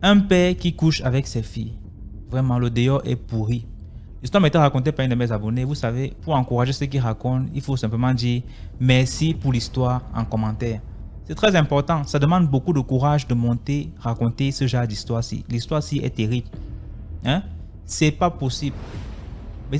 Un père qui couche avec ses filles. Vraiment, le dehors est pourri. L'histoire m'a été racontée par un de mes abonnés. Vous savez, pour encourager ceux qui racontent, il faut simplement dire merci pour l'histoire en commentaire. C'est très important. Ça demande beaucoup de courage de monter, raconter ce genre d'histoire-ci. L'histoire-ci est terrible. Hein? C'est pas possible.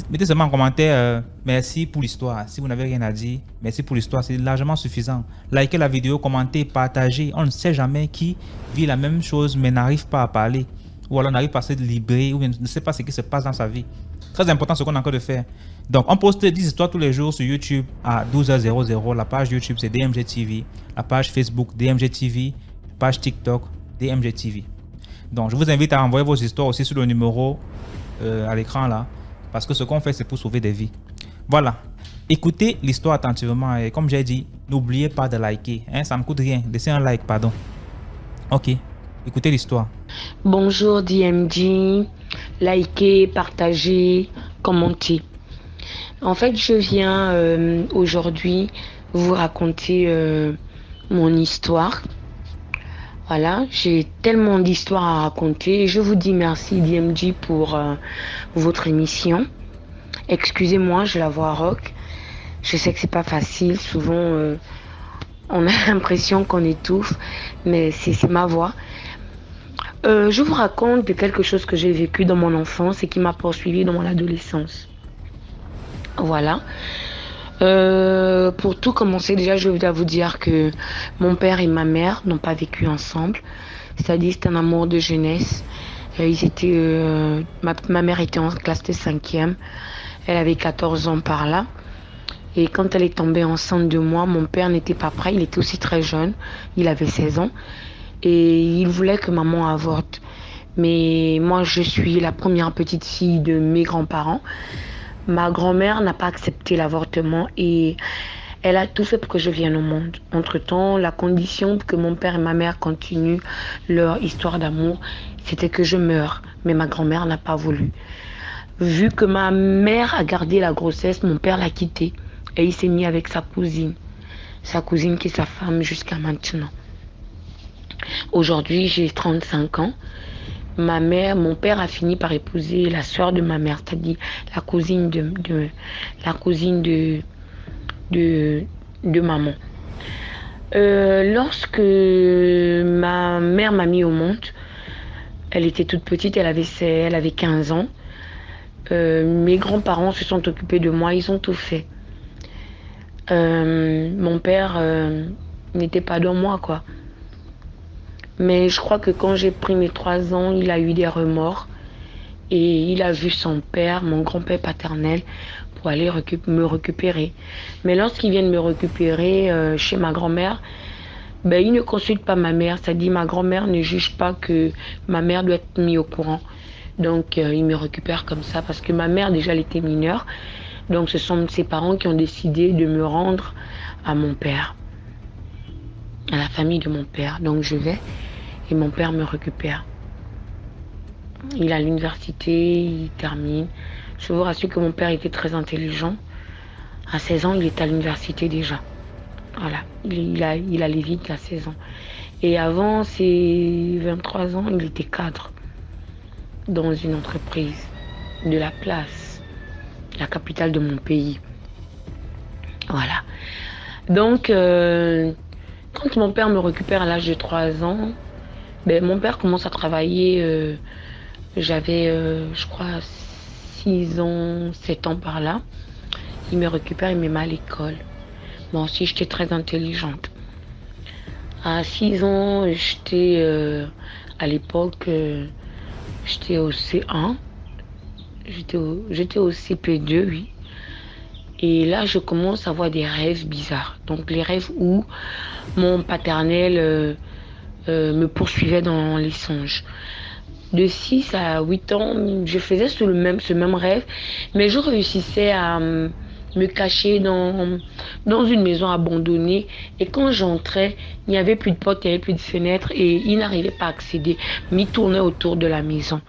Mettez seulement en commentaire merci pour l'histoire. Si vous n'avez rien à dire, merci pour l'histoire. C'est largement suffisant. Likez la vidéo, commentez, partagez. On ne sait jamais qui vit la même chose mais n'arrive pas à parler. Ou alors n'arrive pas à se libérer ou ne sait pas ce qui se passe dans sa vie. Très important ce qu'on a encore de faire. Donc, on poste 10 histoires tous les jours sur YouTube à 12h00. La page YouTube, c'est DMG TV. La page Facebook, DMG TV. La page TikTok, DMG TV. Donc, je vous invite à envoyer vos histoires aussi sur le numéro à l'écran là. Parce que ce qu'on fait, c'est pour sauver des vies. Voilà. Écoutez l'histoire attentivement. Et comme j'ai dit, n'oubliez pas de liker. Hein, ça ne coûte rien. Laissez un like, pardon. Ok. Écoutez l'histoire. Bonjour DMG. Likez, partagez, commentez. En fait, je viens aujourd'hui vous raconter mon histoire. Voilà, j'ai tellement d'histoires à raconter. Et je vous dis merci DMG pour votre émission. Excusez-moi, je la vois rock. Je sais que c'est pas facile. Souvent, on a l'impression qu'on étouffe, mais c'est ma voix. Je vous raconte de quelque chose que j'ai vécu dans mon enfance et qui m'a poursuivi dans mon adolescence. Voilà. Pour tout commencer, déjà, je dois vous dire que mon père et ma mère n'ont pas vécu ensemble. C'est-à-dire, c'est un amour de jeunesse. Ma mère était en classe de 5e. Elle avait 14 ans par là. Et quand elle est tombée enceinte de moi, mon père n'était pas prêt. Il était aussi très jeune. Il avait 16 ans. Et il voulait que maman avorte. Mais moi, je suis la première petite fille de mes grands-parents. Ma grand-mère n'a pas accepté l'avortement et elle a tout fait pour que je vienne au monde. Entre-temps, la condition que mon père et ma mère continuent leur histoire d'amour, c'était que je meure. Mais ma grand-mère n'a pas voulu. Vu que ma mère a gardé la grossesse, mon père l'a quittée et il s'est mis avec sa cousine. Sa cousine qui est sa femme jusqu'à maintenant. Aujourd'hui, j'ai 35 ans. Mon père a fini par épouser la sœur de ma mère, c'est-à-dire la cousine de maman. Lorsque ma mère m'a mis au monde, elle était toute petite, elle avait 15 ans. Mes grands-parents se sont occupés de moi, ils ont tout fait. Mon père n'était pas dans moi, quoi. Mais je crois que quand j'ai pris mes 3 ans, il a eu des remords. Et il a vu son père, mon grand-père paternel, pour aller me récupérer. Mais lorsqu'il vient de me récupérer chez ma grand-mère, il ne consulte pas ma mère. C'est-à-dire ma grand-mère ne juge pas que ma mère doit être mise au courant. Donc il me récupère comme ça parce que ma mère déjà elle était mineure. Donc ce sont ses parents qui ont décidé de me rendre à mon père, à la famille de mon père. Donc je vais et mon père me récupère. Il est à l'université, il termine. Je vous rassure que mon père était très intelligent. À 16 ans, il est à l'université déjà. Voilà, il allait vite à 16 ans. Et avant ses 23 ans, il était cadre dans une entreprise de la place, la capitale de mon pays. Voilà. Donc, quand mon père me récupère à l'âge de 3 ans, mon père commence à travailler. J'avais, je crois, 6 ans, 7 ans par là. Il me récupère, il me met à l'école. Moi aussi, j'étais très intelligente. À 6 ans, à l'époque, j'étais au C1. J'étais au CP2, oui. Et là, je commence à avoir des rêves bizarres. Donc, les rêves où mon paternel me poursuivait dans les songes. De 6 à 8 ans, je faisais ce même rêve, mais je réussissais à me cacher dans une maison abandonnée. Et quand j'entrais, il n'y avait plus de porte, il n'y avait plus de fenêtre et il n'arrivait pas à accéder. Mais il tournait autour de la maison.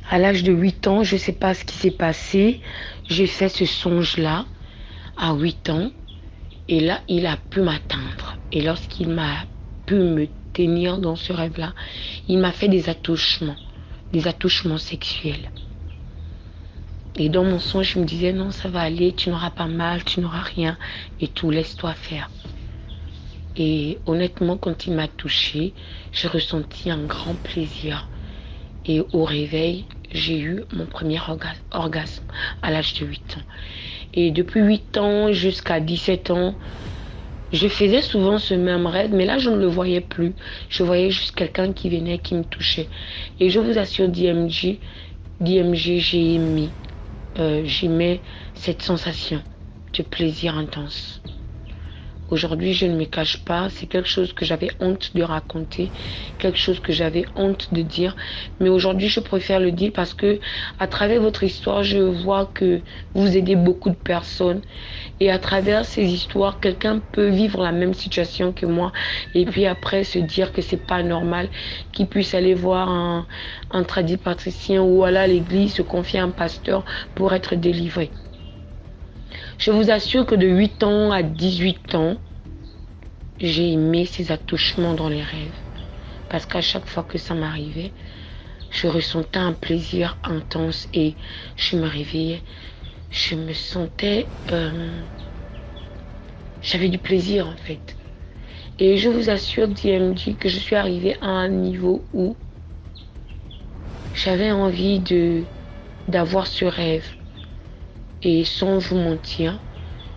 À l'âge de 8 ans, je ne sais pas ce qui s'est passé. J'ai fait ce songe-là à 8 ans. Et là, il a pu m'atteindre. Et lorsqu'il m'a pu me tenir dans ce rêve-là. Il m'a fait des attouchements sexuels. Et dans mon songe, je me disais, non, ça va aller, tu n'auras pas mal, tu n'auras rien, et tout, laisse-toi faire. Et honnêtement, quand il m'a touchée, j'ai ressenti un grand plaisir. Et au réveil, j'ai eu mon premier orgasme à l'âge de 8 ans. Et depuis 8 ans jusqu'à 17 ans, je faisais souvent ce même rêve, mais là, je ne le voyais plus. Je voyais juste quelqu'un qui venait, qui me touchait. Et je vous assure, DMG, j'aimais cette sensation de plaisir intense. Aujourd'hui, je ne me cache pas, c'est quelque chose que j'avais honte de raconter, quelque chose que j'avais honte de dire. Mais aujourd'hui, je préfère le dire parce que à travers votre histoire, je vois que vous aidez beaucoup de personnes. Et à travers ces histoires, quelqu'un peut vivre la même situation que moi. Et puis après, se dire que c'est pas normal qu'il puisse aller voir un tradipraticien ou aller à l'église, se confier à un pasteur pour être délivré. Je vous assure que de 8 ans à 18 ans, j'ai aimé ces attouchements dans les rêves. Parce qu'à chaque fois que ça m'arrivait, je ressentais un plaisir intense et je me réveillais. Je me sentais... j'avais du plaisir en fait. Et je vous assure, DMG, que je suis arrivée à un niveau où j'avais envie d'avoir ce rêve. Et sans vous mentir,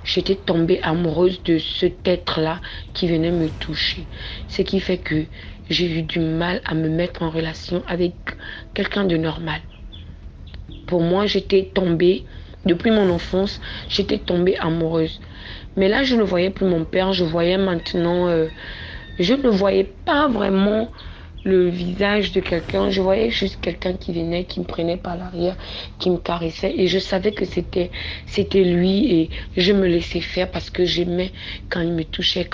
j'étais tombée amoureuse de cet être-là qui venait me toucher. Ce qui fait que j'ai eu du mal à me mettre en relation avec quelqu'un de normal. Pour moi, j'étais tombée, depuis mon enfance, j'étais tombée amoureuse. Mais là, je ne voyais plus mon père, je voyais maintenant... je ne voyais pas vraiment le visage de quelqu'un, je voyais juste quelqu'un qui venait, qui me prenait par l'arrière, qui me caressait et je savais que c'était lui et je me laissais faire parce que j'aimais quand il me touchait,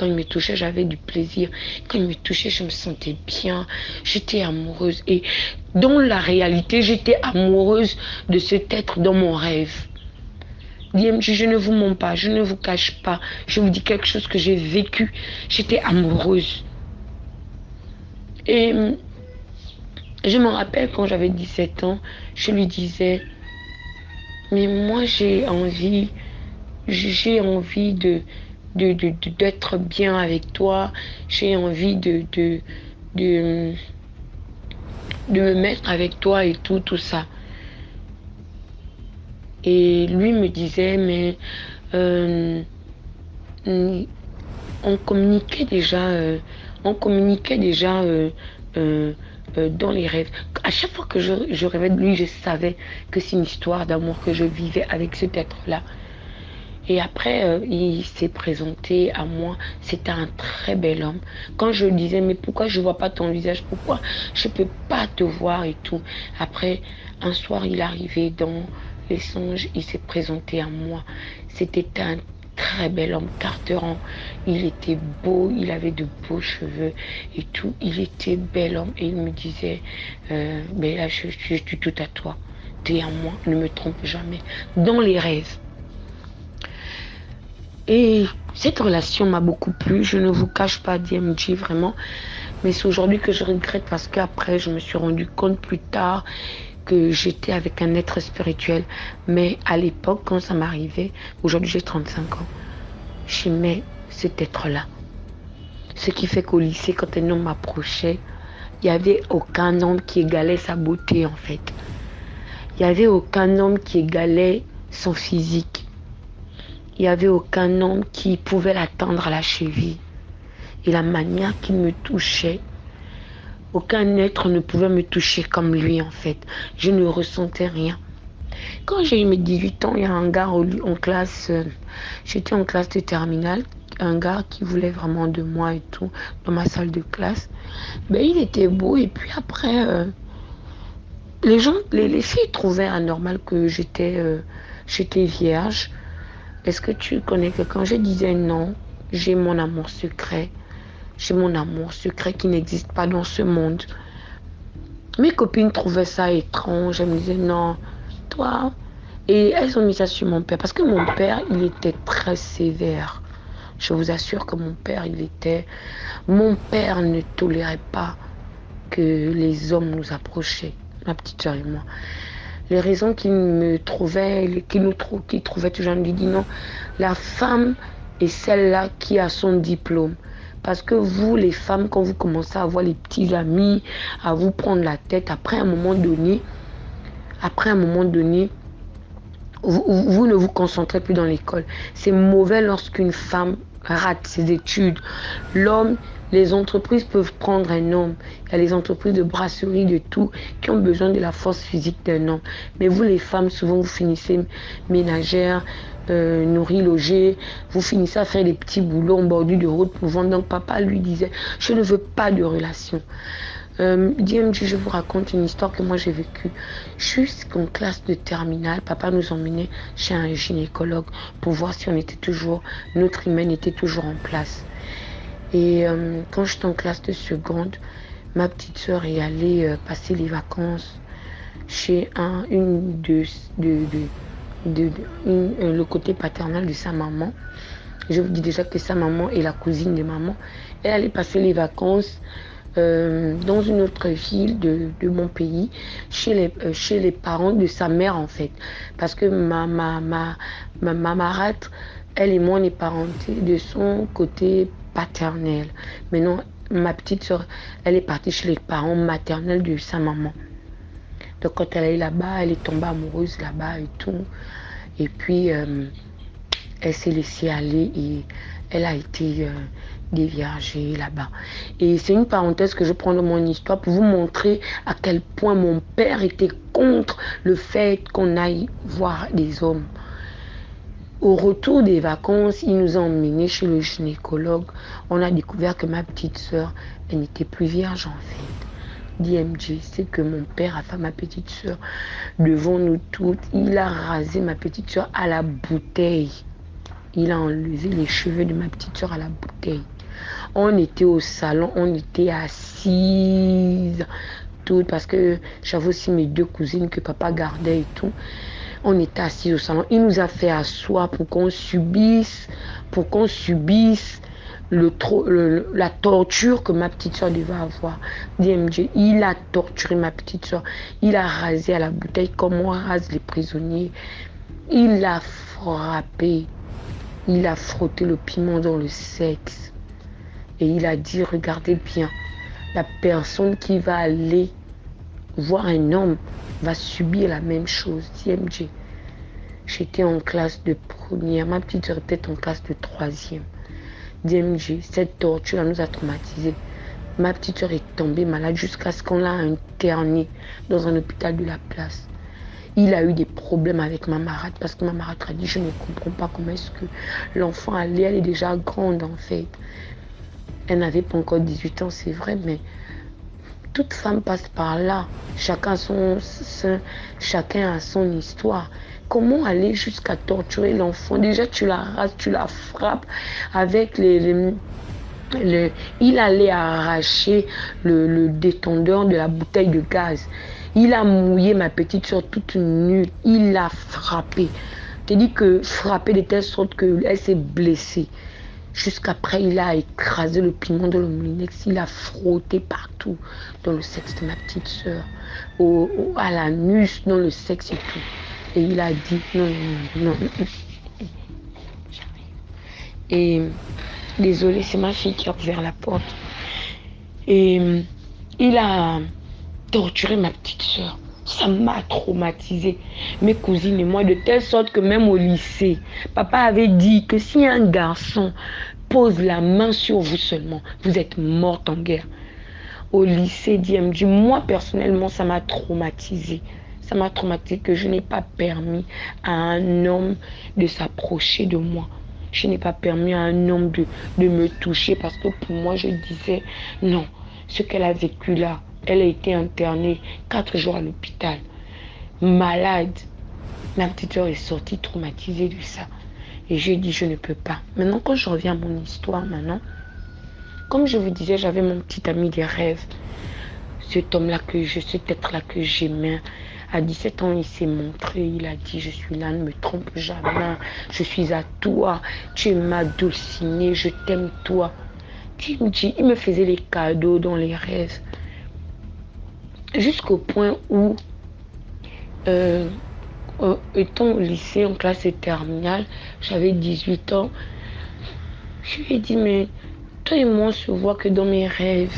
j'avais du plaisir, quand il me touchait je me sentais bien, j'étais amoureuse et dans la réalité j'étais amoureuse de cet être dans mon rêve. DMG, je ne vous mens pas, je ne vous cache pas, je vous dis quelque chose que j'ai vécu, j'étais amoureuse. Et je me rappelle quand j'avais 17 ans, je lui disais, mais moi j'ai envie d'être bien avec toi, j'ai envie de me mettre avec toi et tout ça. Et lui me disait, mais on communiquait déjà dans les rêves. À chaque fois que je rêvais de lui, je savais que c'est une histoire d'amour que je vivais avec cet être-là. Et après, il s'est présenté à moi. C'était un très bel homme. Quand je lui disais, mais pourquoi je ne vois pas ton visage? Pourquoi je ne peux pas te voir et tout? Après, un soir, il est arrivé dans les songes. Il s'est présenté à moi. C'était un très bel homme, Carteran. Il était beau, il avait de beaux cheveux et tout. Il était bel homme et il me disait, mais là, je suis tout à toi. T'es à moi, ne me trompe jamais. Dans les rêves. Et cette relation m'a beaucoup plu. Je ne vous cache pas, DMG, vraiment. Mais c'est aujourd'hui que je regrette parce qu'après, je me suis rendu compte plus tard que j'étais avec un être spirituel. Mais à l'époque, quand ça m'arrivait, aujourd'hui j'ai 35 ans, j'aimais cet être-là. Ce qui fait qu'au lycée, quand un homme m'approchait, il n'y avait aucun homme qui égalait sa beauté en fait. Il n'y avait aucun homme qui égalait son physique. Il n'y avait aucun homme qui pouvait l'atteindre à la cheville. Et la manière qu'il me touchait, aucun être ne pouvait me toucher comme lui en fait. Je ne ressentais rien. Quand j'ai eu mes 18 ans, il y a un gars en classe, j'étais en classe de terminale, un gars qui voulait vraiment de moi et tout, dans ma salle de classe. Ben, il était beau et puis après, les filles trouvaient anormal que j'étais vierge. Est-ce que tu connais quelqu'un? Je disais non, j'ai mon amour secret. J'ai mon amour secret qui n'existe pas dans ce monde. Mes copines trouvaient ça étrange. Elles me disaient non, toi. Et elles ont mis ça sur mon père. Parce que mon père, il était très sévère. Je vous assure que mon père ne tolérait pas que les hommes nous approchaient, ma petite soeur et moi. Les raisons qu'il trouvait toujours, il dit non, la femme est celle-là qui a son diplôme. Parce que vous, les femmes, quand vous commencez à avoir les petits amis, à vous prendre la tête, après un moment donné, vous ne vous concentrez plus dans l'école. C'est mauvais lorsqu'une femme rate ses études. L'homme, les entreprises peuvent prendre un homme. Il y a les entreprises de brasserie, de tout, qui ont besoin de la force physique d'un homme. Mais vous, les femmes, souvent, vous finissez ménagères, nourrir, loger. Vous finissez à faire des petits boulots en bordure de route pour vendre. Donc, papa lui disait, je ne veux pas de relation. DMG, je vous raconte une histoire que moi j'ai vécue. Jusqu'en classe de terminale, papa nous emmenait chez un gynécologue pour voir si notre hymen était toujours en place. Et quand j'étais en classe de seconde, ma petite soeur est allée passer les vacances chez le côté paternel de sa maman. Je vous dis déjà que sa maman est la cousine de maman. Elle allait passer les vacances dans une autre ville de mon pays, chez les parents de sa mère en fait. Parce que ma marâtre, elle et moi, on est parentés de son côté paternel. Maintenant, ma petite soeur, elle est partie chez les parents maternels de sa maman. Donc quand elle est là-bas, elle est tombée amoureuse là-bas et tout. Et puis, elle s'est laissée aller et elle a été déviergée là-bas. Et c'est une parenthèse que je prends dans mon histoire pour vous montrer à quel point mon père était contre le fait qu'on aille voir des hommes. Au retour des vacances, il nous a emmenés chez le gynécologue. On a découvert que ma petite soeur, elle n'était plus vierge en fait. DMG, c'est que mon père a fait ma petite soeur devant nous toutes. Il a rasé ma petite soeur à la bouteille. Il a enlevé les cheveux de ma petite soeur à la bouteille. On était au salon, on était assises, tout, parce que j'avais aussi mes 2 cousines que papa gardait et tout. On était assis au salon. Il nous a fait asseoir pour qu'on subisse la torture que ma petite soeur devait avoir. DMG, il a torturé ma petite soeur. Il a rasé à la bouteille comme on rase les prisonniers. Il l'a frappé. Il a frotté le piment dans le sexe. Et il a dit, regardez bien, la personne qui va aller voir un homme va subir la même chose. DMG. J'étais en classe de première, ma petite soeur était en classe de 3e. DMG, cette torture nous a traumatisés. Ma petite soeur est tombée malade jusqu'à ce qu'on l'a internée dans un hôpital de la place. Il a eu des problèmes avec ma marâtre parce que ma marâtre a dit, je ne comprends pas comment est-ce que l'enfant allait, elle est déjà grande en fait. Elle n'avait pas encore 18 ans, c'est vrai, mais toute femme passe par là. Chacun a son histoire. Comment aller jusqu'à torturer l'enfant? Déjà, tu la rases, tu la frappes avec il allait arracher le détendeur de la bouteille de gaz. Il a mouillé ma petite soeur toute nue. Il l'a frappée. Je te dis que frappé de telle sorte qu'elle s'est blessée. Jusqu'après, il a écrasé le piment dans le moulinex. Il a frotté partout dans le sexe de ma petite soeur. À l'anus, dans le sexe et tout. Et il a dit non. Et désolé, c'est ma fille qui a ouvert la porte. Et il a torturé ma petite soeur. Ça m'a traumatisée, mes cousines et moi, de telle sorte que même au lycée, papa avait dit que si un garçon pose la main sur vous seulement, vous êtes morte en guerre. Au lycée DMG, moi personnellement, ça m'a traumatisée. Ça m'a traumatisée que je n'ai pas permis à un homme de s'approcher de moi. Je n'ai pas permis à un homme de me toucher parce que pour moi, je disais non, ce qu'elle a vécu là, elle a été internée 4 jours à l'hôpital, malade. Ma petite soeur est sortie traumatisée de ça. Et j'ai dit, je ne peux pas. Maintenant, quand je reviens à mon histoire, comme je vous disais, j'avais mon petit ami des rêves. Cet être-là que j'aimais, À 17 ans, il s'est montré, il a dit, je suis là, ne me trompe jamais, je suis à toi, tu es ma dulcinée, je t'aime toi. Il me faisait les cadeaux dans les rêves. Jusqu'au point où, étant au lycée en classe terminale, j'avais 18 ans, je lui ai dit, mais toi et moi, on se voit que dans mes rêves.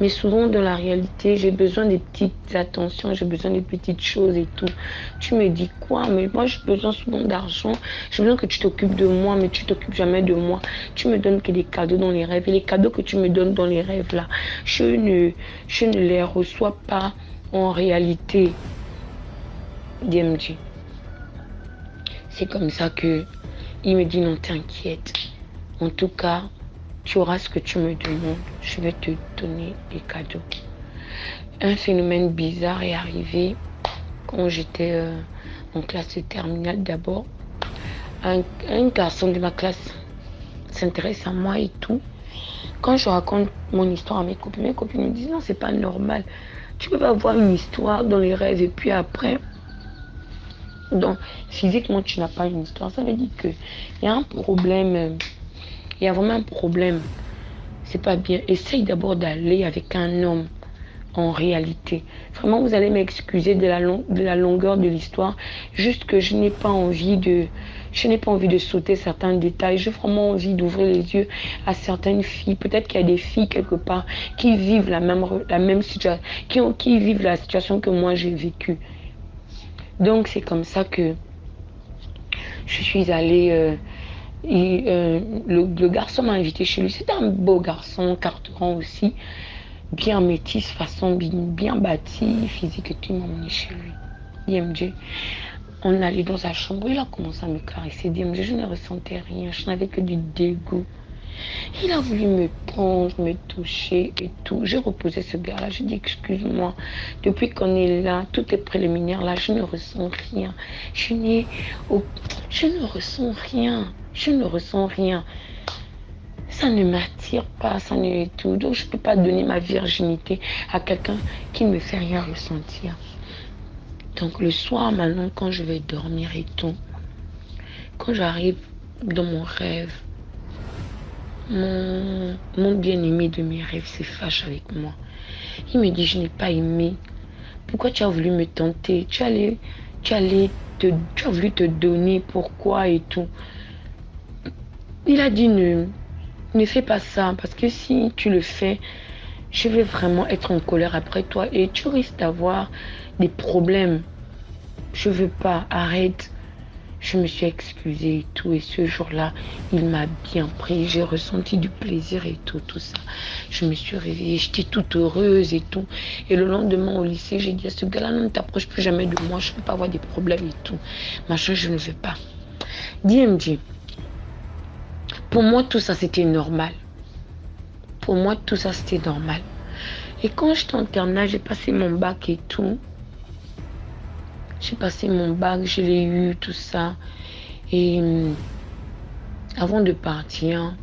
Mais souvent, dans la réalité, j'ai besoin des petites attentions, j'ai besoin des petites choses et tout. Tu me dis quoi? Mais moi, j'ai besoin souvent d'argent. J'ai besoin que tu t'occupes de moi, mais tu t'occupes jamais de moi. Tu me donnes que des cadeaux dans les rêves. Et les cadeaux que tu me donnes dans les rêves, là, je ne les reçois pas en réalité. DMG. C'est comme ça que il me dit, non, t'inquiète. En tout cas, tu auras ce que tu me demandes. Je vais te donner des cadeaux. Un phénomène bizarre est arrivé quand j'étais en classe terminale d'abord. Un garçon de ma classe s'intéresse à moi et tout. Quand je raconte mon histoire à mes copines me disent non, c'est pas normal. Tu peux pas avoir une histoire dans les rêves et puis après, donc physiquement tu n'as pas une histoire. Ça veut dire qu'il y a un problème. Il y a vraiment un problème. C'est pas bien. Essaye d'abord d'aller avec un homme en réalité. Vraiment, vous allez m'excuser de la longueur de l'histoire. Juste que je n'ai pas envie de sauter certains détails. J'ai vraiment envie d'ouvrir les yeux à certaines filles. Peut-être qu'il y a des filles quelque part qui vivent la même situation, qui vivent la situation que moi j'ai vécue. Donc c'est comme ça que je suis allée. Le garçon m'a invité chez lui. C'était un beau garçon, carteran aussi, bien métis, façon bien bâti, physique et tout. Il m'a emmené chez lui. DMG. On allait dans sa chambre, il a commencé à me caresser. DMG, je ne ressentais rien, je n'avais que du dégoût. Il a voulu me prendre, me toucher et tout. J'ai reposé ce gars-là, j'ai dit excuse-moi. Depuis qu'on est là, tout est préliminaire là, je ne ressens rien. Je ne ressens rien. Je ne ressens rien. Ça ne m'attire pas, ça ne est tout. Donc je ne peux pas donner ma virginité à quelqu'un qui ne me fait rien ressentir. Donc le soir maintenant, quand je vais dormir et tout, quand j'arrive dans mon rêve, mon bien-aimé de mes rêves se fâche avec moi. Il me dit, je n'ai pas aimé. Pourquoi tu as voulu me tenter? Tu as voulu te donner, pourquoi et tout. Il a dit, ne fais pas ça, parce que si tu le fais, je vais vraiment être en colère après toi et tu risques d'avoir des problèmes. Je veux pas, arrête. Je me suis excusée et tout. Et ce jour-là, il m'a bien pris. J'ai ressenti du plaisir et tout ça. Je me suis réveillée, j'étais toute heureuse et tout. Et le lendemain au lycée, j'ai dit à ce gars-là, non, ne t'approche plus jamais de moi. Je ne veux pas avoir des problèmes et tout. Machin, je ne veux pas. DMG. Pour moi, tout ça, c'était normal. Pour moi, tout ça, c'était normal. Et quand j'étais en terminale, j'ai passé mon bac et tout. J'ai passé mon bac, je l'ai eu, tout ça. Et avant de partir,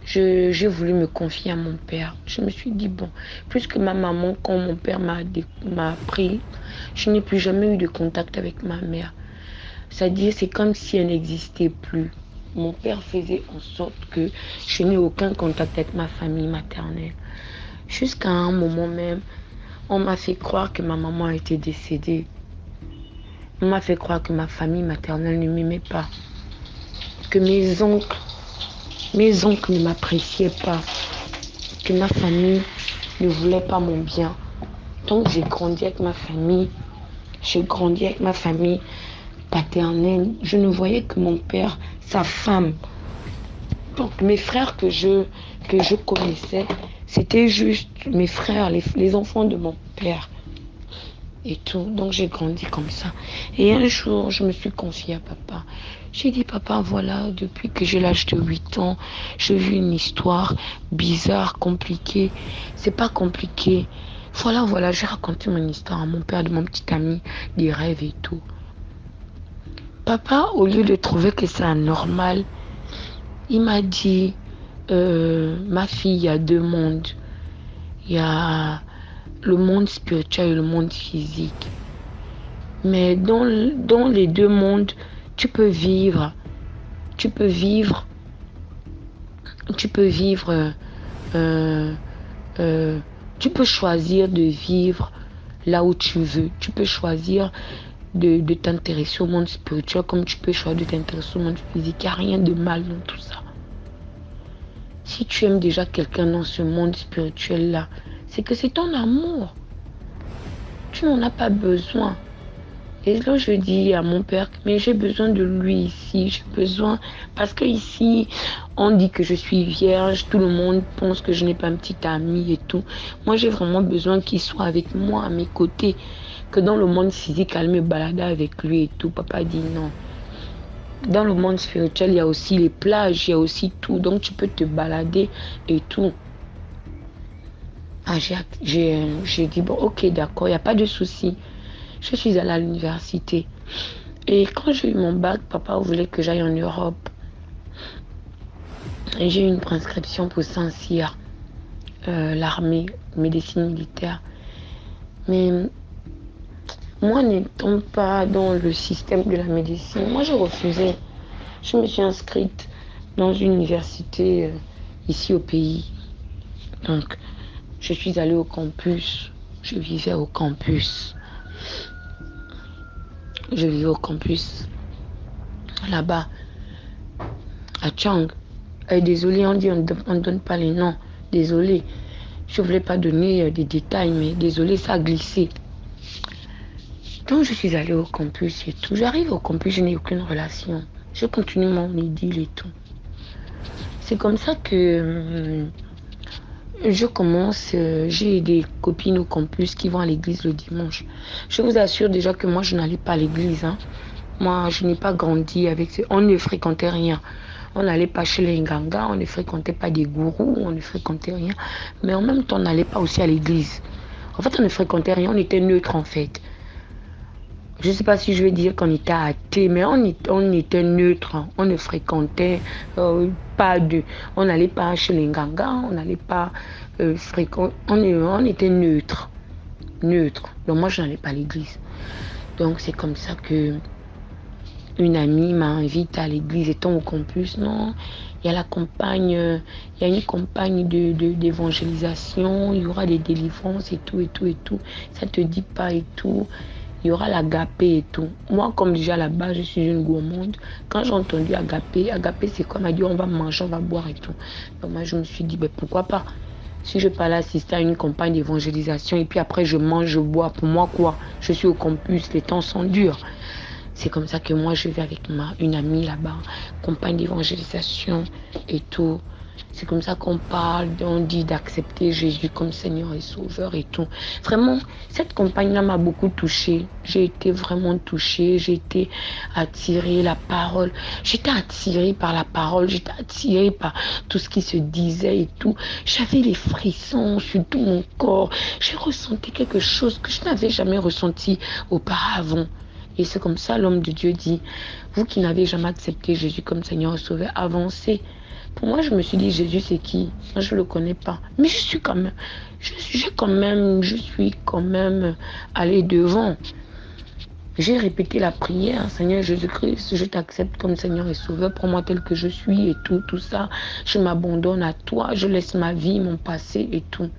j'ai voulu me confier à mon père. Je me suis dit, bon, puisque ma maman, quand mon père m'a pris, je n'ai plus jamais eu de contact avec ma mère. C'est-à-dire, c'est comme si elle n'existait plus. Mon père faisait en sorte que je n'ai aucun contact avec ma famille maternelle. Jusqu'à un moment même, on m'a fait croire que ma maman était décédée. On m'a fait croire que ma famille maternelle ne m'aimait pas. Que mes oncles ne m'appréciaient pas. Que ma famille ne voulait pas mon bien. Donc j'ai grandi avec ma famille. J'ai grandi avec ma famille paternelle. Je ne voyais que mon père, sa femme. Donc mes frères que je connaissais, c'était juste mes frères, les enfants de mon père. Et tout, donc j'ai grandi comme ça. Et un jour, je me suis confiée à papa. J'ai dit, papa, voilà, depuis que j'ai l'âge de 8 ans, j'ai vu une histoire bizarre, compliquée. C'est pas compliqué. Voilà, j'ai raconté mon histoire à mon père, de mon petit ami, des rêves et tout. Papa, au lieu de trouver que c'est anormal, il m'a dit, ma fille, il y a deux mondes. Il y a le monde spirituel et le monde physique. Mais dans les deux mondes, tu peux vivre. Tu peux vivre. Tu peux vivre. Tu peux choisir de vivre là où tu veux. Tu peux choisir de t'intéresser au monde spirituel comme tu peux choisir de t'intéresser au monde physique. Il n'y a rien de mal dans tout ça. Si tu aimes déjà quelqu'un dans ce monde spirituel-là, c'est que c'est ton amour. Tu n'en as pas besoin. Et là, je dis à mon père, mais j'ai besoin de lui ici, j'ai besoin, parce que ici, on dit que je suis vierge, tout le monde pense que je n'ai pas un petit ami et tout. Moi, j'ai vraiment besoin qu'il soit avec moi, à mes côtés, que dans le monde physique, elle me balade avec lui et tout. Papa dit non. Dans le monde spirituel, il y a aussi les plages, il y a aussi tout, donc tu peux te balader et tout. Ah, j'ai dit, bon, ok, d'accord, il n'y a pas de souci. Je suis allée à l'université. Et quand j'ai eu mon bac, papa voulait que j'aille en Europe. Et j'ai eu une prescription pour Saint-Cyr, l'armée, médecine militaire. Mais moi, n'étant pas dans le système de la médecine, moi, j'ai refusé. Je me suis inscrite dans une université ici au pays. Donc, je suis allée au campus. Je vivais au campus. Je vivais au campus, là-bas, à Chang. Désolé, on dit on ne donne pas les noms. Désolé, je ne voulais pas donner des détails, mais désolé, ça a glissé. Donc, je suis allée au campus et tout. J'arrive au campus, je n'ai aucune relation. Je continue mon idylle et tout. C'est comme ça que je commence. J'ai des copines au campus qui vont à l'église le dimanche. Je vous assure déjà que moi, je n'allais pas à l'église. Hein. Moi, je n'ai pas grandi avec... On ne fréquentait rien. On n'allait pas chez les Nganga, on ne fréquentait pas des gourous, on ne fréquentait rien. Mais en même temps, on n'allait pas aussi à l'église. En fait, on ne fréquentait rien, on était neutre en fait. Je ne sais pas si je vais dire qu'on était athée, mais on était neutre. Hein. On ne fréquentait pas de... On n'allait pas chez les Nganga, on n'allait pas fréquenter... On était neutre. Neutre. Donc moi, je n'allais pas à l'église. Donc c'est comme ça que... Une amie m'a invité à l'église étant au campus. Non, il y a la campagne, il y a une campagne d'évangélisation, il y aura des délivrances et tout, et tout, et tout. Ça te dit pas et tout. Il y aura l'agapé et tout. Moi, comme déjà là-bas, je suis une gourmande. Quand j'ai entendu agapé c'est quoi? Elle m'a dit on va manger, on va boire et tout. Donc moi, je me suis dit, ben, pourquoi pas? Si je peux aller assister à une campagne d'évangélisation et puis après je mange, je bois, pour moi quoi? Je suis au campus, les temps sont durs. C'est comme ça que moi je vais avec une amie là-bas, campagne d'évangélisation et tout. C'est comme ça qu'on parle, on dit d'accepter Jésus comme Seigneur et Sauveur et tout. Vraiment, cette campagne-là m'a beaucoup touchée. J'ai été vraiment touchée, j'ai été attirée, la parole. J'étais attirée par la parole, j'étais attirée par tout ce qui se disait et tout. J'avais les frissons sur tout mon corps. J'ai ressenti quelque chose que je n'avais jamais ressenti auparavant. Et c'est comme ça l'homme de Dieu dit, vous qui n'avez jamais accepté Jésus comme Seigneur et Sauveur, avancez. Pour moi, je me suis dit, Jésus, c'est qui? Moi, je ne le connais pas. Mais je suis quand même allée devant. J'ai répété la prière, Seigneur Jésus-Christ, je t'accepte comme Seigneur et Sauveur, prends-moi tel que je suis et tout ça. Je m'abandonne à toi, je laisse ma vie, mon passé et tout.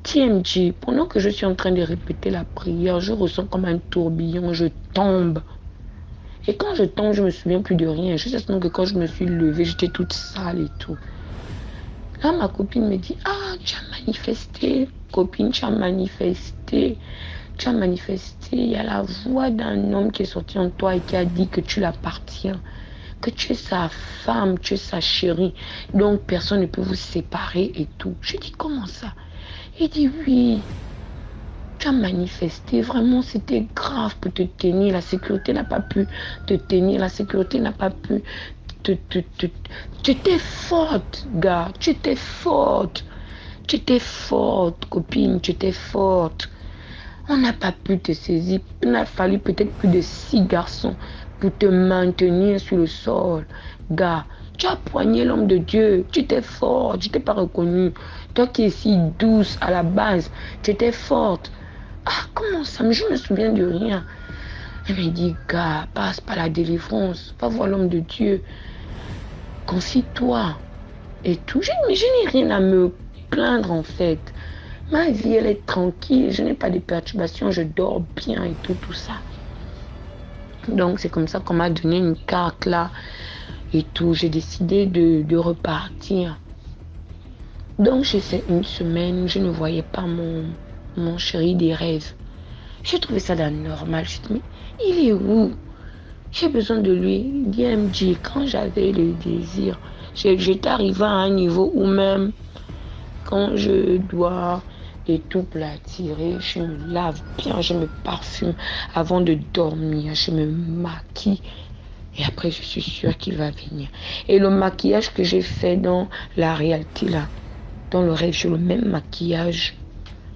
TMG, pendant que je suis en train de répéter la prière, je ressens comme un tourbillon, je tombe. Et quand je tombe, je ne me souviens plus de rien. Je sais seulement que quand je me suis levée, j'étais toute sale et tout. Là, ma copine me dit, ah, tu as manifesté, copine, tu as manifesté. Tu as manifesté, il y a la voix d'un homme qui est sorti en toi et qui a dit que tu l'appartiens. Que tu es sa femme, tu es sa chérie. Donc, personne ne peut vous séparer et tout. Je dis, comment ça? Il dit oui, tu as manifesté, vraiment c'était grave pour te tenir, la sécurité n'a pas pu te tenir, la sécurité n'a pas pu tu étais forte, gars, tu étais forte, copine, tu étais forte. On n'a pas pu te saisir, il a fallu peut-être plus de 6 garçons pour te maintenir sur le sol, gars. Tu as poigné l'homme de Dieu, tu étais forte, je t'ai pas reconnue. Toi qui es si douce à la base, tu étais forte. Ah, comment ça? Mais je me souviens de rien. Elle me dit, gars, passe par la délivrance, va voir l'homme de Dieu, confie-toi et tout. Mais je n'ai rien à me plaindre en fait. Ma vie, elle est tranquille, je n'ai pas de perturbations, je dors bien et tout ça. Donc c'est comme ça qu'on m'a donné une carte là et tout. J'ai décidé de repartir. Donc j'ai fait une semaine, je ne voyais pas mon chéri des rêves. J'ai trouvé ça normal. Je me dit, mais il est où? J'ai besoin de lui. DMG, quand j'avais le désir, j'étais arrivée à un niveau où même quand je dois et tout pour l'attirer, je me lave bien, je me parfume avant de dormir, je me maquille et après je suis sûre qu'il va venir. Et le maquillage que j'ai fait dans la réalité là, dans le rêve, j'ai le même maquillage.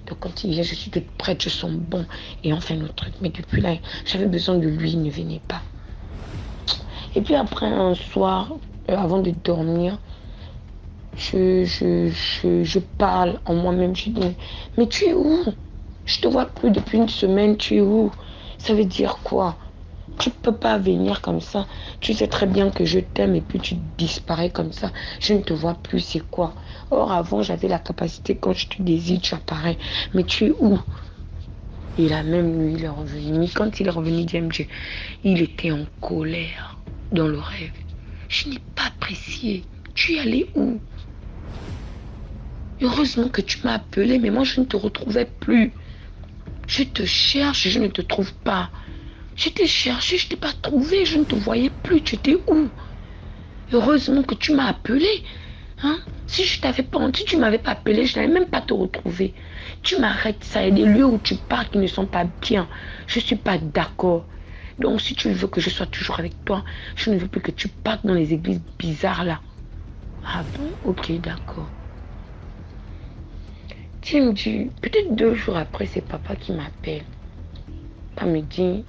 Donc quand il vient, je suis toute prête, je sens bon et on fait notre truc. Mais depuis là, j'avais besoin de lui, il ne venait pas. Et puis après un soir, avant de dormir, je parle en moi-même, je dis, mais tu es où? Je te vois plus depuis une semaine, tu es où? Ça veut dire quoi? Tu peux pas venir comme ça. Tu sais très bien que je t'aime et puis tu disparais comme ça. Je ne te vois plus, c'est quoi? Or avant, j'avais la capacité, quand je te désire, tu apparais. Mais tu es où? Et la même nuit, il est revenu. Mais quand il est revenu, DMG, il était en colère dans le rêve. Je n'ai pas apprécié. Tu es allé où? Heureusement que tu m'as appelé, mais moi je ne te retrouvais plus. Je te cherche, je ne te trouve pas. Je t'ai cherché, je ne t'ai pas trouvé, je ne te voyais plus. Tu étais où? Heureusement que tu m'as appelé. Hein? Si je t'avais pas, si tu m'avais pas appelé, je n'allais même pas te retrouver. Tu m'arrêtes ça. Il y a des lieux où tu pars qui ne sont pas bien. Je ne suis pas d'accord. Donc si tu veux que je sois toujours avec toi, je ne veux plus que tu partes dans les églises bizarres là. Ah bon? Ok, d'accord. Tiens, me dit, peut-être 2 jours après, c'est papa qui m'appelle. Papa me dit,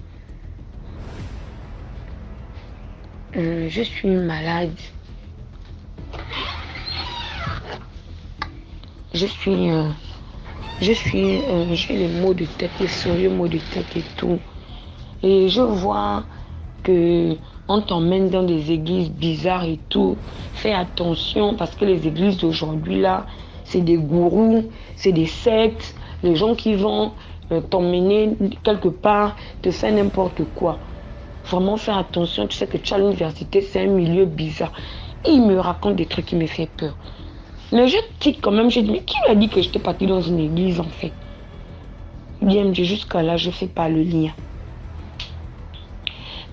je suis malade. J'ai les maux de tête, les sérieux maux de tête et tout. Et je vois que on t'emmène dans des églises bizarres et tout. Fais attention parce que les églises d'aujourd'hui là, c'est des gourous, c'est des sectes, les gens qui vont t'emmener quelque part, te faire n'importe quoi. Vraiment faire attention, tu sais que tu as l'université, c'est un milieu bizarre. Et il me raconte des trucs qui me font peur. Mais je tique quand même, je dis, mais qui m'a dit que j'étais partie dans une église en fait? Bien, jusqu'à là, je ne fais pas le lien.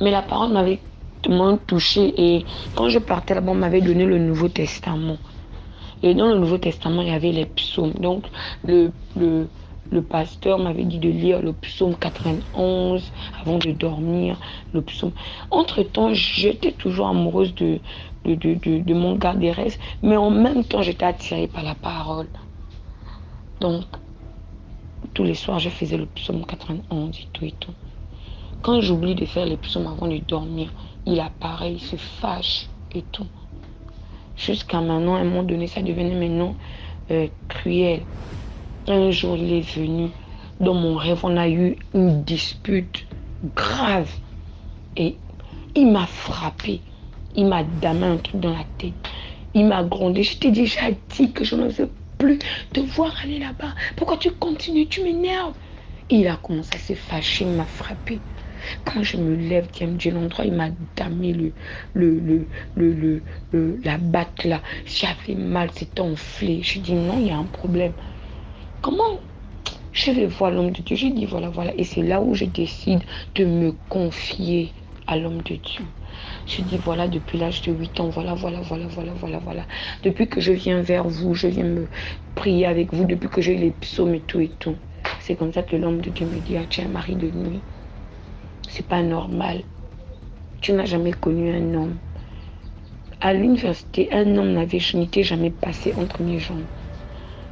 Mais la parole m'avait touchée et quand je partais là-bas, on m'avait donné le Nouveau Testament. Et dans le Nouveau Testament, il y avait les psaumes. Donc, le pasteur m'avait dit de lire le psaume 91 avant de dormir, le psaume. Entre-temps, j'étais toujours amoureuse de mon gars des restes, mais en même temps, j'étais attirée par la parole. Donc, tous les soirs, je faisais le psaume 91 et tout et tout. Quand j'oublie de faire les psaumes avant de dormir, il apparaît, il se fâche et tout. Jusqu'à maintenant, à un moment donné, ça devenait maintenant cruel. Un jour, il est venu. Dans mon rêve, on a eu une dispute grave. Et il m'a frappé. Il m'a damé un truc dans la tête. Il m'a grondé. Je t'ai déjà dit que je ne veux plus te voir aller là-bas. Pourquoi tu continues? Tu m'énerves. Il a commencé à se fâcher. Il m'a frappé. Quand je me lève, de l'endroit, il m'a damé la batte là. J'avais mal, c'était enflé. Je dis non, il y a un problème. Comment? Je vais voir l'homme de Dieu. Je dis voilà. Et c'est là où je décide de me confier à l'homme de Dieu. Je dis voilà, depuis l'âge de 8 ans, voilà. Depuis que je viens vers vous, je viens me prier avec vous, depuis que j'ai les psaumes et tout. C'est comme ça que l'homme de Dieu me dit, ah, tu es un mari de nuit. C'est pas normal. Tu n'as jamais connu un homme. À l'université, un homme n'était jamais passé entre mes jambes.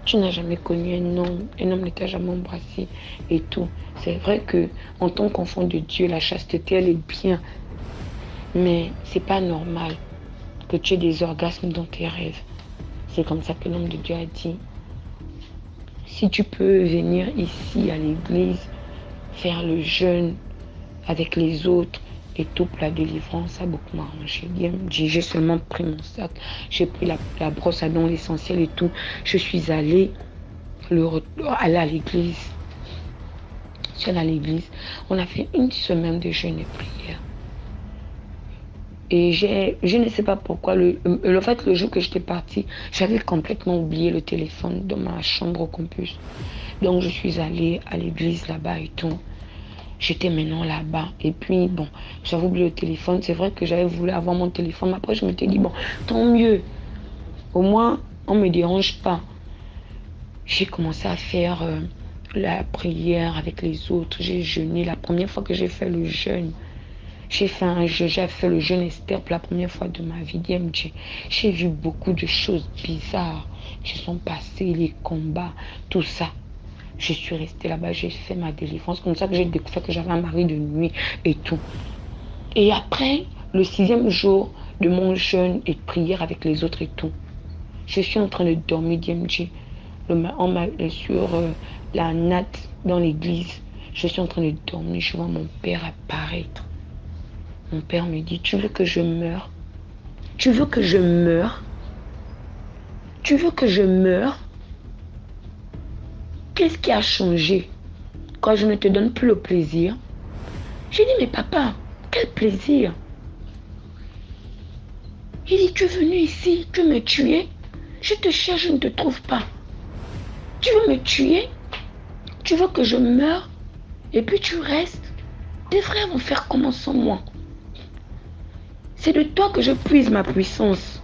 Tu n'as jamais connu un homme ne t'a jamais embrassé et tout. C'est vrai que en tant qu'enfant de Dieu, la chasteté, elle est bien. Mais c'est pas normal que tu aies des orgasmes dans tes rêves. C'est comme ça que l'homme de Dieu a dit. Si tu peux venir ici à l'église, faire le jeûne, avec les autres et tout pour la délivrance, ça a beaucoup arrangé. J'ai seulement pris mon sac, j'ai pris la brosse à dents, l'essentiel et tout. Je suis allée à l'église. Je suis allée à l'église. On a fait une semaine de jeûne et prière. Et je ne sais pas pourquoi, le jour que j'étais partie, j'avais complètement oublié le téléphone dans ma chambre au campus. Donc je suis allée à l'église là-bas et tout. J'étais maintenant là-bas. Et puis, bon, j'avais oublié le téléphone. C'est vrai que j'avais voulu avoir mon téléphone. Mais après, je m'étais dit, bon, tant mieux. Au moins, on ne me dérange pas. J'ai commencé à faire la prière avec les autres. J'ai jeûné. La première fois que j'ai fait le jeûne, j'ai fait le jeûne Esther pour la première fois de ma vie. J'ai vu beaucoup de choses bizarres qui sont passées, les combats, tout ça. Je suis restée là-bas, j'ai fait ma délivrance. Comme ça que j'ai découvert que j'avais un mari de nuit et tout. Et après, le 6e jour de mon jeûne et de prière avec les autres et tout, je suis en train de dormir, DMG. On m'a sur la natte dans l'église. Je suis en train de dormir, je vois mon père apparaître. Mon père me dit, tu veux que je meure? Tu veux que je meure? Tu veux que je meure? Qu'est-ce qui a changé quand je ne te donne plus le plaisir? J'ai dit, mais papa, quel plaisir? Il dit, tu es venu ici, tu veux me tuer? Je te cherche, je ne te trouve pas. Tu veux me tuer? Tu veux que je meure? Et puis tu restes? Tes frères vont faire comment sans moi? C'est de toi que je puise ma puissance.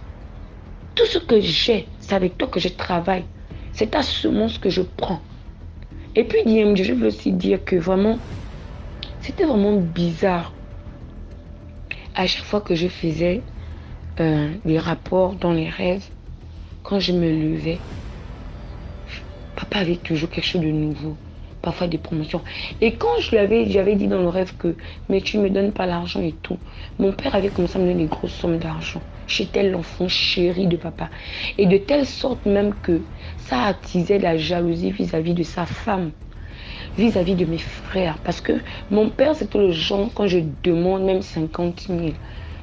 Tout ce que j'ai, c'est avec toi que je travaille. C'est ta semence que je prends. Et puis, je veux aussi dire que vraiment, c'était vraiment bizarre. À chaque fois que je faisais des rapports dans les rêves, quand je me levais, papa avait toujours quelque chose de nouveau. Parfois des promotions. Et quand j'avais dit dans le rêve que, mais tu ne me donnes pas l'argent et tout, mon père avait commencé à me donner des grosses sommes d'argent. J'étais l'enfant chéri de papa. Et de telle sorte même que ça attisait la jalousie vis-à-vis de sa femme, vis-à-vis de mes frères. Parce que mon père, c'était le genre, quand je demande même 50 000,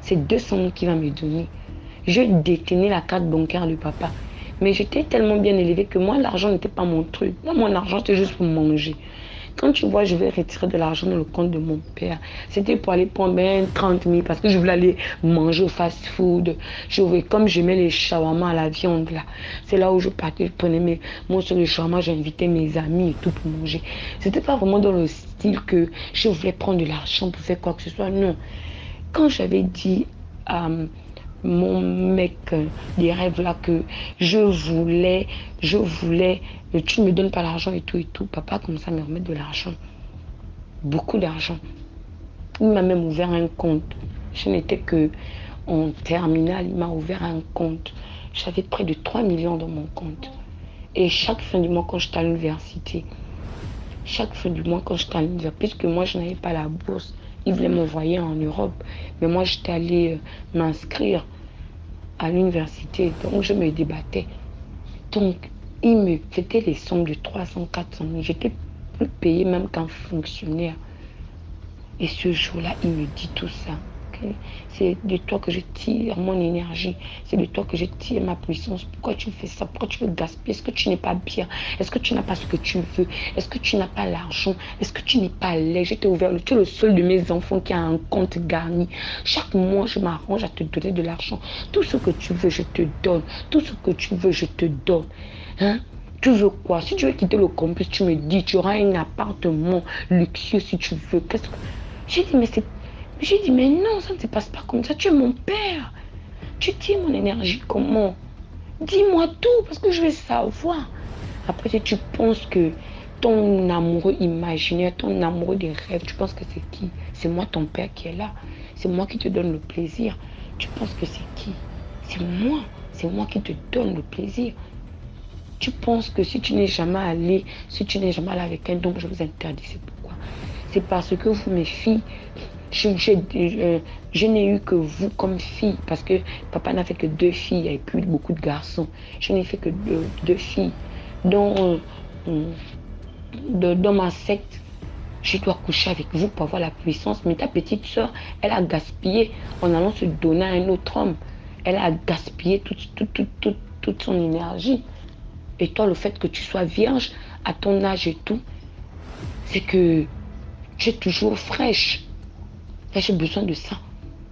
c'est 200 000 qu'il va me donner. Je détenais la carte bancaire de papa. Mais j'étais tellement bien élevée que moi, l'argent n'était pas mon truc. Moi, mon argent, c'était juste pour manger. Quand tu vois, je vais retirer de l'argent dans le compte de mon père. C'était pour aller prendre 30 000 parce que je voulais aller manger au fast-food. Comme j'aimais les shawarma à la viande, là. C'est là où je partais, je prenais mon sur le shawarma, j'invitais mes amis et tout pour manger. C'était pas vraiment dans le style que je voulais prendre de l'argent pour faire quoi que ce soit. Non. Quand j'avais dit à mon mec des rêves là que je voulais, tu ne me donnes pas l'argent et tout, papa commence à me remettre de l'argent, beaucoup d'argent. Il m'a même ouvert un compte. Je n'étais que en terminale, il m'a ouvert un compte. J'avais près de 3 millions dans mon compte. Et chaque fin du mois quand j'étais à l'université, puisque moi je n'avais pas la bourse, ils voulaient m'envoyer en Europe. Mais moi, j'étais allée m'inscrire à l'université. Donc, je me débattais. Donc, c'était les sommes de 300, 400 000. J'étais plus payée même qu'un fonctionnaire. Et ce jour-là, il me dit tout ça. Okay? C'est de toi que je tire mon énergie. C'est de toi que je tire ma puissance. Pourquoi tu fais ça? Pourquoi tu veux gaspiller? Est-ce que tu n'es pas bien? Est-ce que tu n'as pas ce que tu veux? Est-ce que tu n'as pas l'argent? Est-ce que tu n'es pas laid? Je t'ai ouvert. Tu es le seul de mes enfants qui a un compte garni. Chaque mois, je m'arrange à te donner de l'argent. Tout ce que tu veux, je te donne. Tout ce que tu veux, je te donne. Hein? Tu veux quoi? Si tu veux quitter le campus, tu me dis. Tu auras un appartement luxueux si tu veux. Qu'est-ce que... J'ai dit, mais non, ça ne se passe pas comme ça. Tu es mon père. Tu tires mon énergie comment? Dis-moi tout, parce que je vais savoir. Après, si tu penses que ton amoureux imaginaire, ton amoureux des rêves, tu penses que c'est qui? C'est moi, ton père, qui est là. C'est moi qui te donne le plaisir. Tu penses que c'est qui? C'est moi. C'est moi qui te donne le plaisir. Tu penses que si tu n'es jamais allé avec un homme, je vous interdis. C'est pourquoi? C'est parce que vous, mes filles, je n'ai eu que vous comme fille, parce que papa n'a fait que 2 filles, et puis beaucoup de garçons. Je n'ai fait que 2 filles. Dans ma secte, Je dois coucher avec vous pour avoir la puissance. Mais ta petite soeur, elle a gaspillé en allant se donner à un autre homme. Elle a gaspillé toute son énergie. Et toi, le fait que tu sois vierge à ton âge et tout, c'est que j'ai toujours fraîche. Là, j'ai besoin de ça.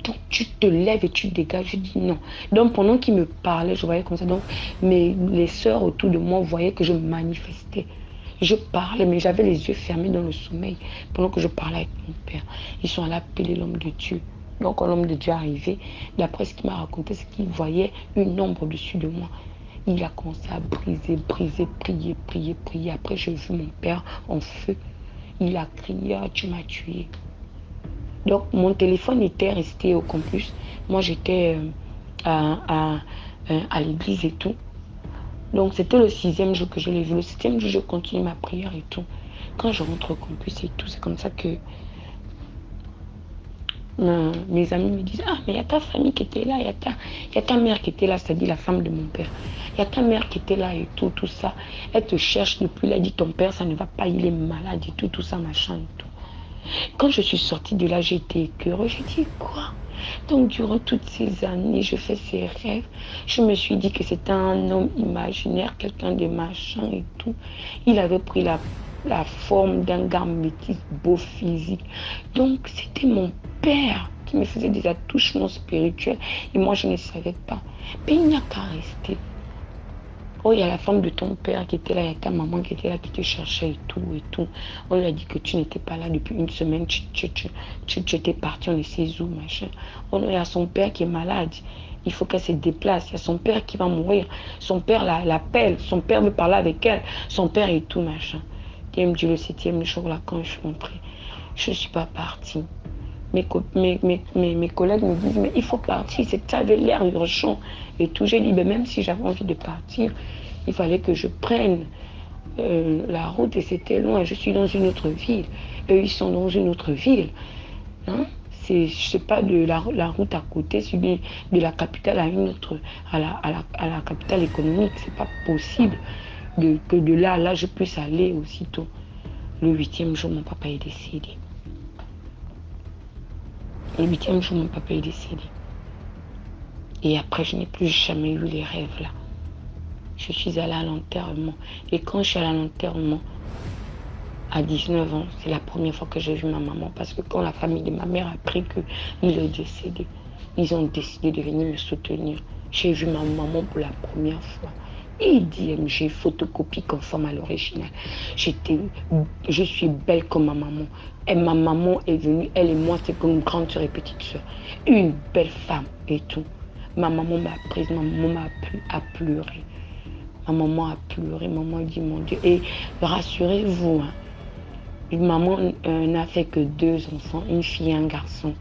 Donc, tu te lèves et tu dégages. Je dis non. Donc, pendant qu'il me parlait, je voyais comme ça. Donc, les sœurs autour de moi voyaient que je manifestais. Je parlais, mais j'avais les yeux fermés dans le sommeil pendant que je parlais avec mon père. Ils sont allés appeler l'homme de Dieu. Donc, quand l'homme de Dieu est arrivé, d'après ce qu'il m'a raconté, c'est qu'il voyait une ombre au-dessus de moi. Il a commencé à prier. Après, j'ai vu mon père en feu. Il a crié, ah, tu m'as tué. Donc, mon téléphone était resté au campus. Moi, j'étais à l'église et tout. Donc, c'était le 6e jour que je l'ai vu. Le 7e jour, je continue ma prière et tout. Quand je rentre au campus et tout, c'est comme ça que mes amis me disent, ah, mais il y a ta famille qui était là, il y a ta mère qui était là, c'est-à-dire la femme de mon père. Il y a ta mère qui était là et tout ça. Elle te cherche depuis, elle a dit, ton père, ça ne va pas, il est malade et tout ça, machin et tout. Quand je suis sortie de là, j'étais écœurée. J'ai dit, quoi? Donc, durant toutes ces années, je fais ces rêves. Je me suis dit que c'était un homme imaginaire, quelqu'un de machin et tout. Il avait pris la forme d'un gars métis, beau physique. Donc, c'était mon père qui me faisait des attouchements spirituels. Et moi, je ne savais pas. Mais il n'y a qu'à rester. Oh, il y a la femme de ton père qui était là, il y a ta maman qui était là, qui te cherchait et tout. On lui a dit que tu n'étais pas là depuis une semaine, tu étais parti, on ne sait où, machin. Il y a son père qui est malade, il faut qu'elle se déplace, il y a son père qui va mourir, son père l'appelle, son père veut parler avec elle, son père et tout, machin. Et il me dit le 7e jour, là, quand je suis rentrée, je ne suis pas partie. Mes collègues me disent, mais il faut partir, ça avait l'air urgent et tout. J'ai dit, mais même si j'avais envie de partir, il fallait que je prenne la route et c'était loin. Je suis dans une autre ville. Eux, ils sont dans une autre ville. Hein? C'est pas de la route à côté, c'est de la capitale à une autre, à la capitale économique. C'est pas possible que de là, je puisse aller aussitôt. Le 8e jour, mon papa est décédé. Le 8e jour, mon papa est décédé. Et après, je n'ai plus jamais eu les rêves là. Je suis allée à l'enterrement. Et quand je suis allée à l'enterrement, à 19 ans, c'est la première fois que j'ai vu ma maman. Parce que quand la famille de ma mère a appris qu'il est décédé, ils ont décidé de venir me soutenir. J'ai vu ma maman pour la première fois. Et j'ai photocopie conforme à l'original. Je suis belle comme ma maman. Et ma maman est venue, elle et moi, c'est comme une grande soeur et petite soeur. Une belle femme et tout. Ma maman m'a prise, ma maman m'a appris à pleurer. Ma maman a pleuré, maman dit, mon Dieu. Et rassurez-vous, hein, maman n'a fait que 2 enfants, une fille et un garçon.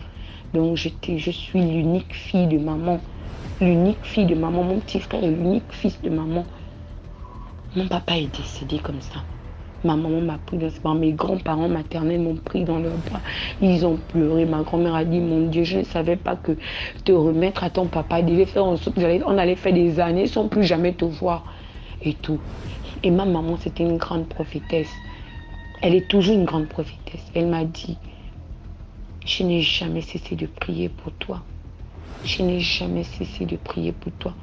Donc je suis l'unique fille de maman. L'unique fille de maman, mon petit frère est l'unique fils de maman. Mon papa est décédé comme ça. Ma maman m'a pris dans ses bras. Mes grands-parents maternels m'ont pris dans leurs bras. Ils ont pleuré. Ma grand-mère a dit, mon Dieu, je ne savais pas que te remettre à ton papa devait faire en sorte qu'on allait faire des années sans plus jamais te voir. Et tout. Et ma maman, c'était une grande prophétesse. Elle est toujours une grande prophétesse. Elle m'a dit, je n'ai jamais cessé de prier pour toi. Je n'ai jamais cessé de prier pour toi.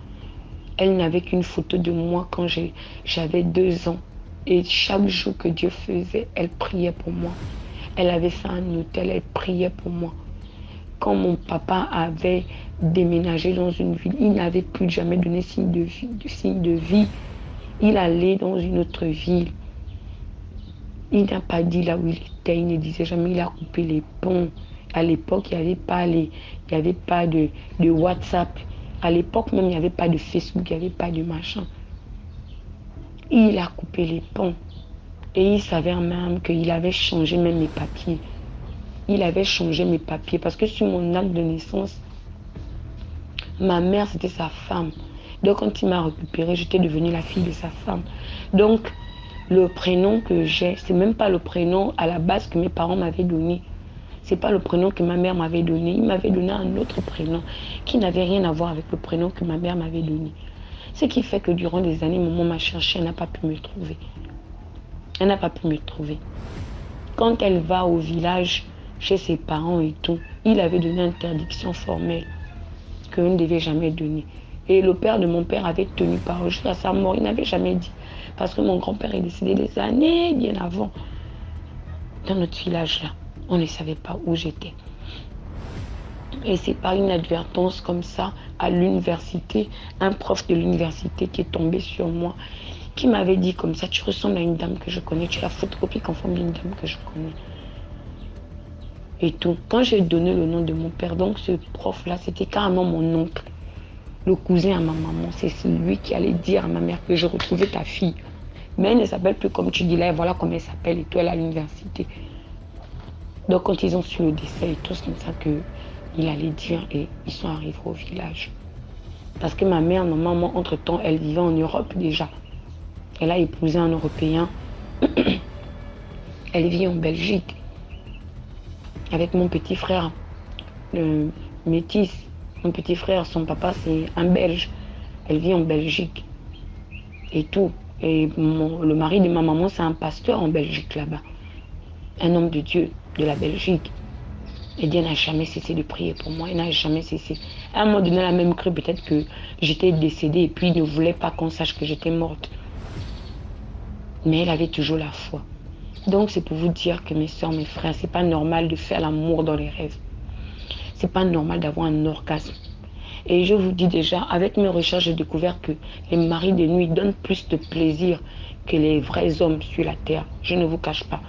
Elle n'avait qu'une photo de moi quand j'avais 2 ans. Et chaque jour que Dieu faisait, elle priait pour moi. Elle avait fait un hôtel, elle priait pour moi. Quand mon papa avait déménagé dans une ville, il n'avait plus jamais donné signe de vie. Il allait dans une autre ville. Il n'a pas dit là où il était, il ne disait jamais, il a coupé les ponts. À l'époque, il n'y avait pas de WhatsApp. À l'époque même, il n'y avait pas de Facebook, il n'y avait pas de machin. Il a coupé les ponts. Et il s'avère même qu'il avait changé même mes papiers. Il avait changé mes papiers parce que sur mon acte de naissance, ma mère, c'était sa femme. Donc, quand il m'a récupérée, j'étais devenue la fille de sa femme. Donc, le prénom que j'ai, c'est même pas le prénom à la base que mes parents m'avaient donné. C'est pas le prénom que ma mère m'avait donné. Il m'avait donné un autre prénom qui n'avait rien à voir avec le prénom que ma mère m'avait donné. Ce qui fait que durant des années, maman m'a cherché, elle n'a pas pu me trouver. Elle n'a pas pu me trouver. Quand elle va au village, chez ses parents et tout, il avait donné une interdiction formelle qu'on ne devait jamais donner. Et le père de mon père avait tenu parole jusqu'à sa mort. Il n'avait jamais dit. Parce que mon grand-père est décédé des années bien avant. Dans notre village là, on ne savait pas où j'étais. Et c'est par une advertence comme ça, à l'université, un prof de l'université qui est tombé sur moi, qui m'avait dit comme ça, tu ressembles à une dame que je connais, tu es la photocopie conforme d'une dame que je connais. Et tout. Quand j'ai donné le nom de mon père, donc ce prof-là, c'était carrément mon oncle, le cousin à ma maman. C'est lui qui allait dire à ma mère que je retrouvais ta fille. Mais elle ne s'appelle plus comme tu dis là, et voilà comment elle s'appelle et tout, elle est à l'université. Donc quand ils ont su le décès et tout, c'est comme ça qu'il allait dire et ils sont arrivés au village. Parce que ma mère, normalement, entre-temps, elle vivait en Europe déjà. Elle a épousé un Européen. Elle vit en Belgique. Avec mon petit frère, le métis. Mon petit frère, son papa, c'est un Belge. Elle vit en Belgique. Et tout. Et le mari de ma maman, c'est un pasteur en Belgique là-bas. Un homme de Dieu de la Belgique. Et Dieu n'a jamais cessé de prier pour moi. Il n'a jamais cessé. À un moment donné, elle a même cru peut-être que j'étais décédée et puis il ne voulait pas qu'on sache que j'étais morte. Mais elle avait toujours la foi. Donc c'est pour vous dire que mes soeurs, mes frères, c'est pas normal de faire l'amour dans les rêves. C'est pas normal d'avoir un orgasme. Et je vous dis déjà, avec mes recherches, j'ai découvert que les maris de nuit donnent plus de plaisir que les vrais hommes sur la terre. Je ne vous cache pas.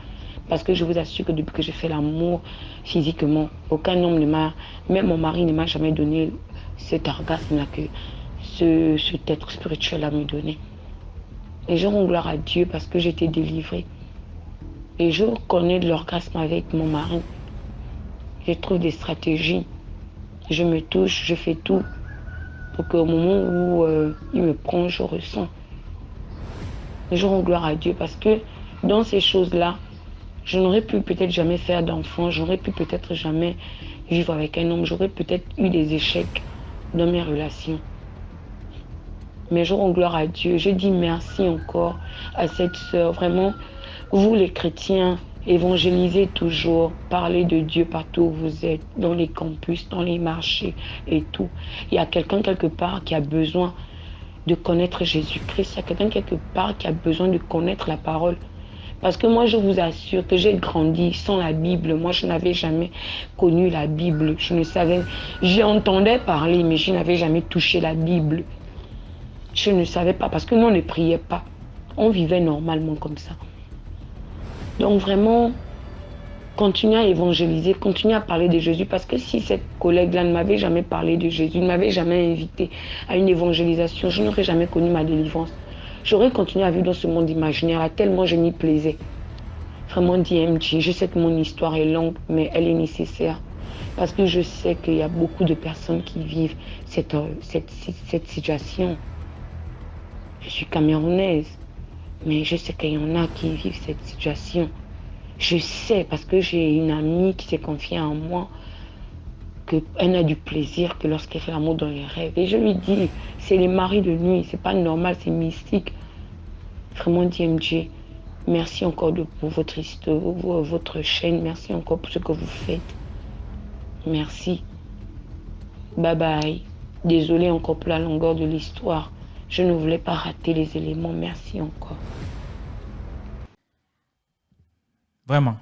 Parce que je vous assure que depuis que j'ai fait l'amour physiquement, aucun homme ne m'a, même mon mari ne m'a jamais donné cet orgasme-là que cet être spirituel-là me donnait. Et je rends gloire à Dieu parce que j'étais délivrée. Et je connais de l'orgasme avec mon mari. Je trouve des stratégies. Je me touche, je fais tout pour qu'au moment où il me prend, je ressens. Et je rends gloire à Dieu parce que dans ces choses-là, je n'aurais pu peut-être jamais faire d'enfant, j'aurais pu peut-être jamais vivre avec un homme, j'aurais peut-être eu des échecs dans mes relations. Mais je rends gloire à Dieu. Je dis merci encore à cette sœur. Vraiment, vous les chrétiens, évangélisez toujours, parlez de Dieu partout où vous êtes, dans les campus, dans les marchés et tout. Il y a quelqu'un quelque part qui a besoin de connaître Jésus-Christ. Il y a quelqu'un quelque part qui a besoin de connaître la parole. Parce que moi, je vous assure que j'ai grandi sans la Bible. Moi, je n'avais jamais connu la Bible. Je ne savais, j'entendais parler, mais je n'avais jamais touché la Bible. Je ne savais pas parce que nous, on ne priait pas. On vivait normalement comme ça. Donc vraiment, continuez à évangéliser, continuez à parler de Jésus. Parce que si cette collègue-là ne m'avait jamais parlé de Jésus, ne m'avait jamais invité à une évangélisation, je n'aurais jamais connu ma délivrance. J'aurais continué à vivre dans ce monde imaginaire, tellement je m'y plaisais. Vraiment, DMG, je sais que mon histoire est longue, mais elle est nécessaire. Parce que je sais qu'il y a beaucoup de personnes qui vivent cette situation. Je suis camerounaise, mais je sais qu'il y en a qui vivent cette situation. Je sais parce que j'ai une amie qui s'est confiée en moi qu'elle n'a du plaisir que lorsqu'elle fait l'amour dans les rêves. Et je lui dis, c'est les maris de nuit, c'est pas normal, c'est mystique. Vraiment, DMG, merci encore pour votre histoire, votre chaîne, merci encore pour ce que vous faites. Merci. Bye bye. Désolée encore pour la longueur de l'histoire. Je ne voulais pas rater les éléments. Merci encore. Vraiment.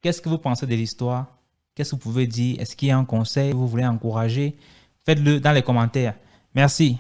Qu'est-ce que vous pensez de l'histoire? Qu'est-ce que vous pouvez dire? Est-ce qu'il y a un conseil que vous voulez encourager? Faites-le dans les commentaires. Merci.